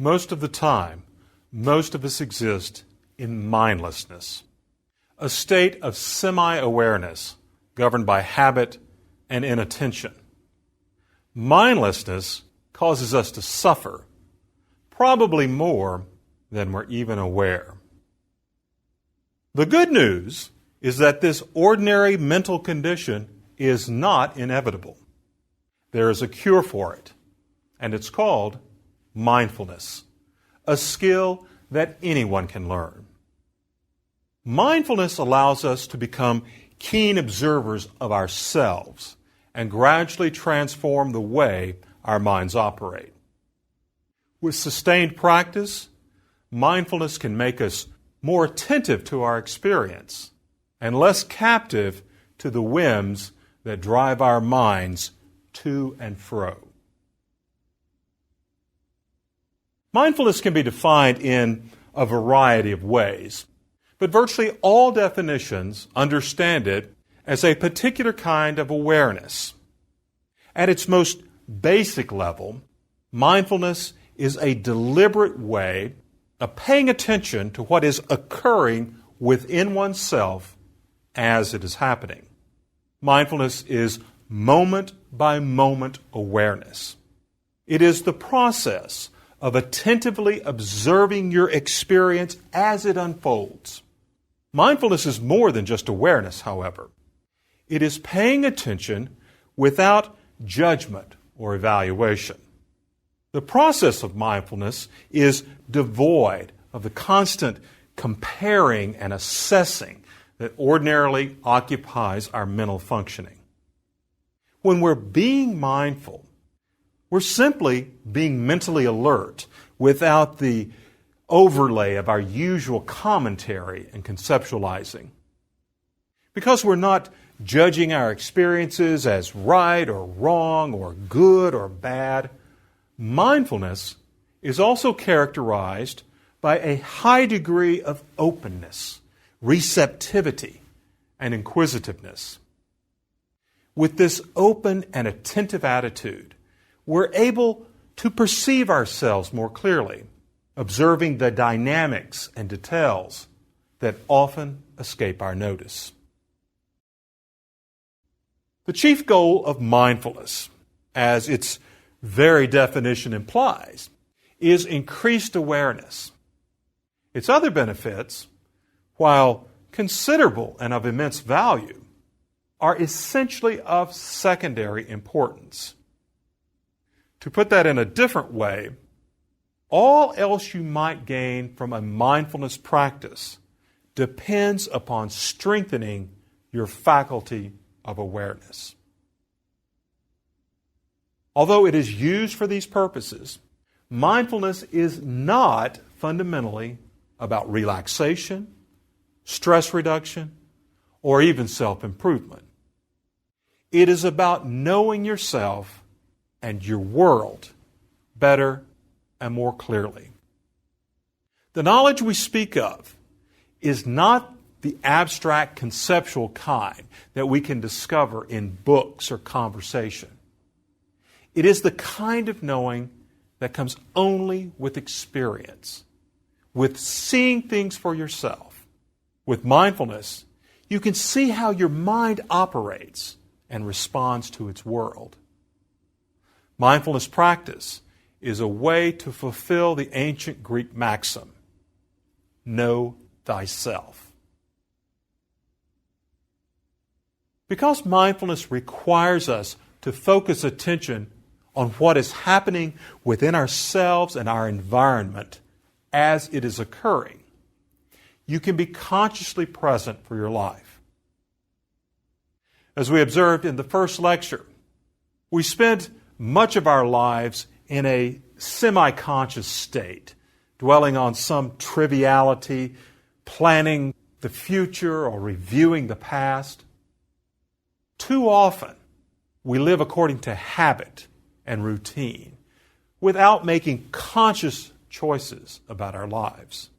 Most of the time, most of us exist in mindlessness, a state of semi-awareness governed by habit and inattention. Mindlessness causes us to suffer, probably more than we're even aware. The good news is that this ordinary mental condition is not inevitable. There is a cure for it, and it's called mindfulness, a skill that anyone can learn. Mindfulness allows us to become keen observers of ourselves and gradually transform the way our minds operate. With sustained practice, mindfulness can make us more attentive to our experience and less captive to the whims that drive our minds to and fro. Mindfulness can be defined in a variety of ways, but virtually all definitions understand it as a particular kind of awareness. At its most basic level, mindfulness is a deliberate way of paying attention to what is occurring within oneself as it is happening. Mindfulness is moment-by-moment awareness. It is the process of attentively observing your experience as it unfolds. Mindfulness is more than just awareness, however. It is paying attention without judgment or evaluation. The process of mindfulness is devoid of the constant comparing and assessing that ordinarily occupies our mental functioning. When we're being mindful, we're simply being mentally alert without the overlay of our usual commentary and conceptualizing. Because we're not judging our experiences as right or wrong or good or bad, mindfulness is also characterized by a high degree of openness, receptivity, and inquisitiveness. With this open and attentive attitude, we're able to perceive ourselves more clearly, observing the dynamics and details that often escape our notice. The chief goal of mindfulness, as its very definition implies, is increased awareness. Its other benefits, while considerable and of immense value, are essentially of secondary importance. To put that in a different way, all else you might gain from a mindfulness practice depends upon strengthening your faculty of awareness. Although it is used for these purposes, mindfulness is not fundamentally about relaxation, stress reduction, or even self-improvement. It is about knowing yourself and your world better and more clearly. The knowledge we speak of is not the abstract conceptual kind that we can discover in books or conversation. It is the kind of knowing that comes only with experience, with seeing things for yourself. With mindfulness, you can see how your mind operates and responds to its world. Mindfulness practice is a way to fulfill the ancient Greek maxim, know thyself. Because mindfulness requires us to focus attention on what is happening within ourselves and our environment as it is occurring, you can be consciously present for your life. As we observed in the first lecture, we spend much of our lives in a semi-conscious state, dwelling on some triviality, planning the future or reviewing the past. Too often, we live according to habit and routine without making conscious choices about our lives.